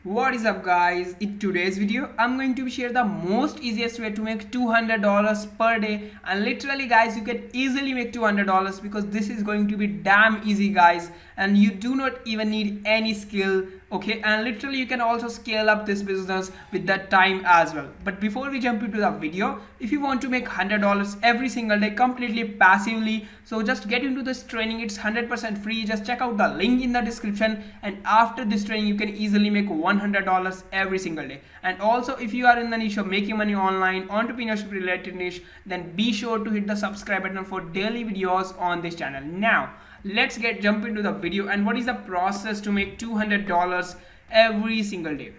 What is up guys? In today's video I'm going to share the most easiest way to make $200 per day, and literally guys you can easily make $200 because this is going to be damn easy guys, and you do not even need any skill. Okay, and literally you can also scale up this business with that time as well. But before we jump into the video, if you want to make $100 every single day completely passively, so just get into this training. It's 100% free. Just check out the link in the description, and after this training you can easily make $100 every single day. And also, if you are in the niche of making money online, entrepreneurship related niche, then be sure to hit the subscribe button for daily videos on this channel. Now let's jump into the video. And what is the process to make $200 every single day?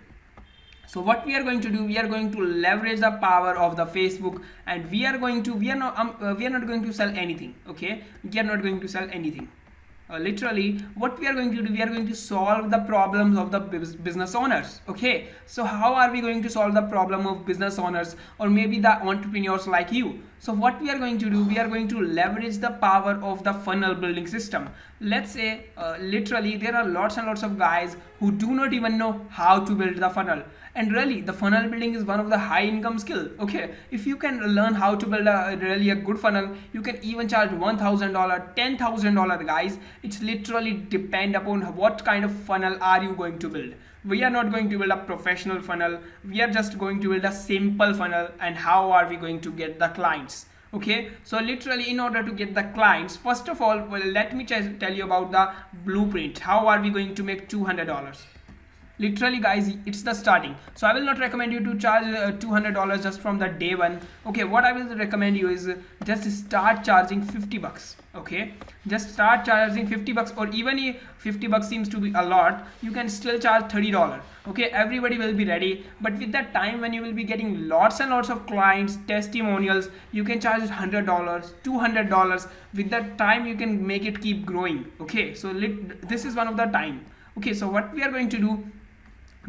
So what we are going to do, we are going to leverage the power of the Facebook, and we are not going to sell anything. Okay, we are not going to sell anything. Literally what we are going to do, we are going to solve the problems of the business owners. Okay, so how are we going to solve the problem of business owners, or maybe the entrepreneurs like you? So what we are going to do, we are going to leverage the power of the funnel building system. Let's say literally there are lots and lots of guys who do not even know how to build the funnel, and really the funnel building is one of the high income skill. Okay, if you can learn how to build a good funnel, you can even charge $1,000, $10,000 guys. It's literally depend upon what kind of funnel are you going to build. We are not going to build a professional funnel, we are just going to build a simple funnel. And how are we going to get the clients? Okay, so literally in order to get the clients, first of all, well, let me tell you about the blueprint. How are we going to make $200? Literally guys, it's the starting. So I will not recommend you to charge $200 just from the day one. Okay, what I will recommend you is just start charging 50 bucks. Okay, just start charging 50 bucks, or even if 50 bucks seems to be a lot, you can still charge $30. Okay, everybody will be ready. But with that time, when you will be getting lots and lots of clients, testimonials, you can charge $100, $200. With that time you can make it keep growing. Okay, so this is one of the time. Okay, so what we are going to do,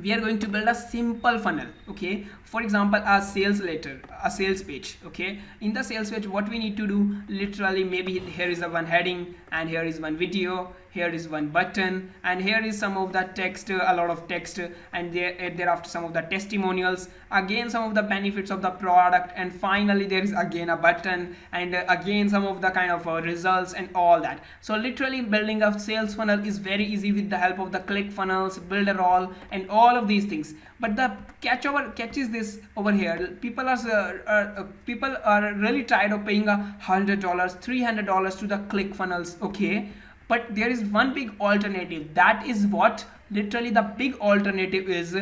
we are going to build a simple funnel. Okay, for example, a sales letter, a sales page. Okay, in the sales page what we need to do, literally maybe here is a one heading, and here is one video, here is one button, and here is some of the text, a lot of text, and thereafter some of the testimonials, again some of the benefits of the product, and finally there is again a button, and again some of the kind of results and all that. So literally building a sales funnel is very easy with the help of the ClickFunnels, Builderall, and all of these things. But the catch is this over here. People are really tired of paying $100, $300 to the ClickFunnels. Okay, but there is one big alternative. That is what literally the big alternative is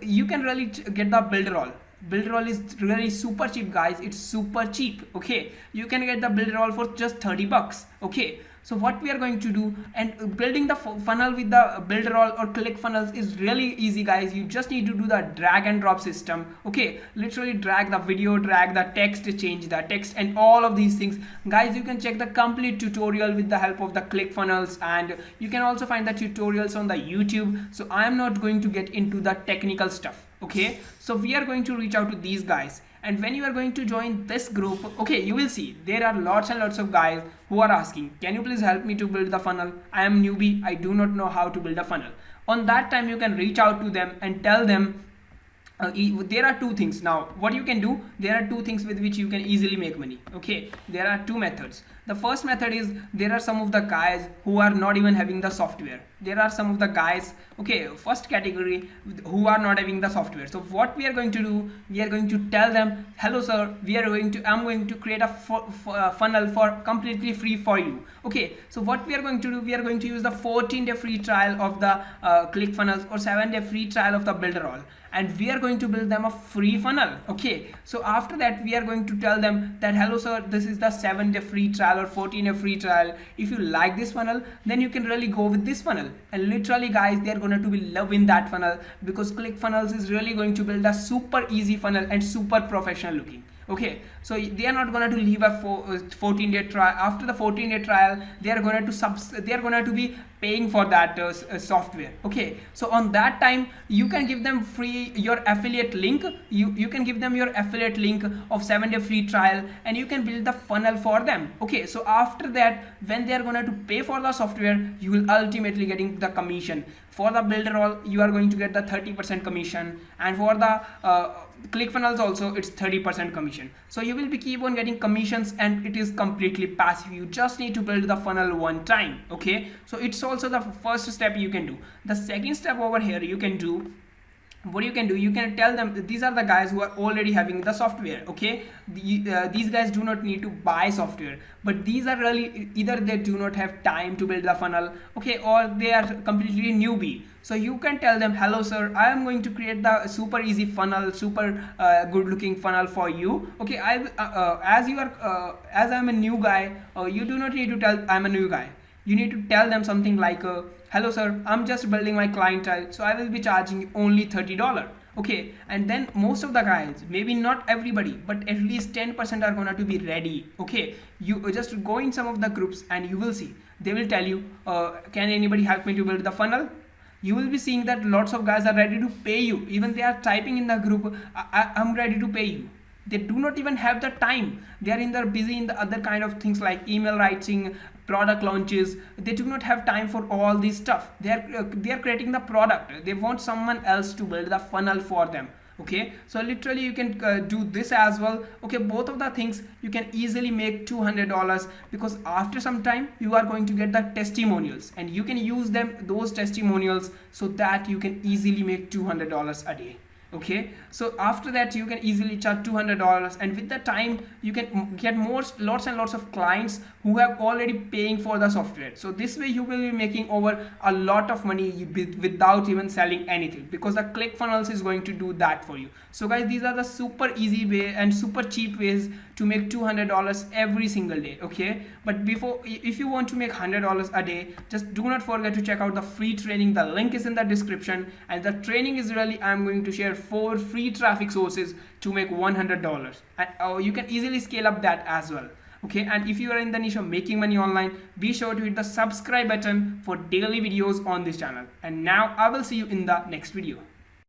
you can really get the Builderall. Builderall is really super cheap guys. It's super cheap. Okay, you can get the Builderall for just 30 bucks. Okay, so what we are going to do, and building the funnel with the Builderall or ClickFunnels is really easy guys. You just need to do the drag and drop system. Okay, literally drag the video, drag the text, change the text, and all of these things guys. You can check the complete tutorial with the help of the ClickFunnels, and you can also find the tutorials on the YouTube. So I am not going to get into the technical stuff. Okay, so we are going to reach out to these guys, and when you are going to join this group, okay, you will see there are lots and lots of guys who are asking, can you please help me to build the funnel? I am newbie, I do not know how to build a funnel. On that time you can reach out to them and tell them there are two things. Now what you can do, there are two things with which you can easily make money. Okay, there are two methods. The first method is, there are some of the guys who are not even having the software. There are some of the guys, okay, first category, who are not having the software. So what we are going to do, we are going to tell them, hello sir, I'm going to create a funnel for completely free for you. Okay, so what we are going to do, we are going to use the 14-day free trial of the ClickFunnels, or 7-day free trial of the Builderall, and we are going to build them a free funnel. Okay, so after that we are going to tell them that, hello sir, this is the 7-day free trial or 14-day free trial. If you like this funnel, then you can really go with this funnel. And literally guys, they are going to be loving that funnel, because ClickFunnels is really going to build a super easy funnel and super professional looking. Okay, so they are not going to leave a 14-day trial. After the 14-day trial, they are going to be paying for that software. Okay, so on that time you can give them free your affiliate link. You can give them your affiliate link of 7-day free trial, and you can build the funnel for them. Okay, so after that, when they are going to pay for the software, you will ultimately getting the commission. For the builder role, you are going to get the 30% commission, and for the ClickFunnels also it's 30% commission. So you will be keep on getting commissions, and it is completely passive. You just need to build the funnel one time. Okay, so it's also the first step you can do. The second step over here you can do, what you can do, you can tell them these are the guys who are already having the software. Okay, these guys do not need to buy software, but these are really either they do not have time to build the funnel, okay, or they are completely newbie. So you can tell them, hello sir, I am going to create the super easy funnel, super good looking funnel for you. Okay, as I'm a new guy, you do not need to tell I'm a new guy. You need to tell them something like, hello sir, I'm just building my clientele, so I will be charging you only $30. Okay, and then most of the guys, maybe not everybody, but at least 10% are gonna to be ready. Okay, you just go in some of the groups and you will see they will tell you, can anybody help me to build the funnel? You will be seeing that lots of guys are ready to pay you. Even they are typing in the group, I'm ready to pay you. They do not even have the time. They are busy in the other kind of things like email writing, product launches. They do not have time for all this stuff. They are creating the product. They want someone else to build the funnel for them. Okay, so literally you can do this as well. Okay, both of the things you can easily make $200, because after some time you are going to get the testimonials, and you can use those testimonials, so that you can easily make $200 a day. Okay, so after that you can easily charge $200, and with the time you can get lots and lots of clients who have already paying for the software. So this way you will be making over a lot of money without even selling anything, because the ClickFunnels is going to do that for you. So guys, these are the super easy way and super cheap ways to make $200 every single day. Okay, but if you want to make $100 a day, just do not forget to check out the free training. The link is in the description, and the training is really, I'm going to share 4 free traffic sources to make $100, and you can easily scale up that as well. Okay, and if you are in the niche of making money online, be sure to hit the subscribe button for daily videos on this channel. And now I will see you in the next video.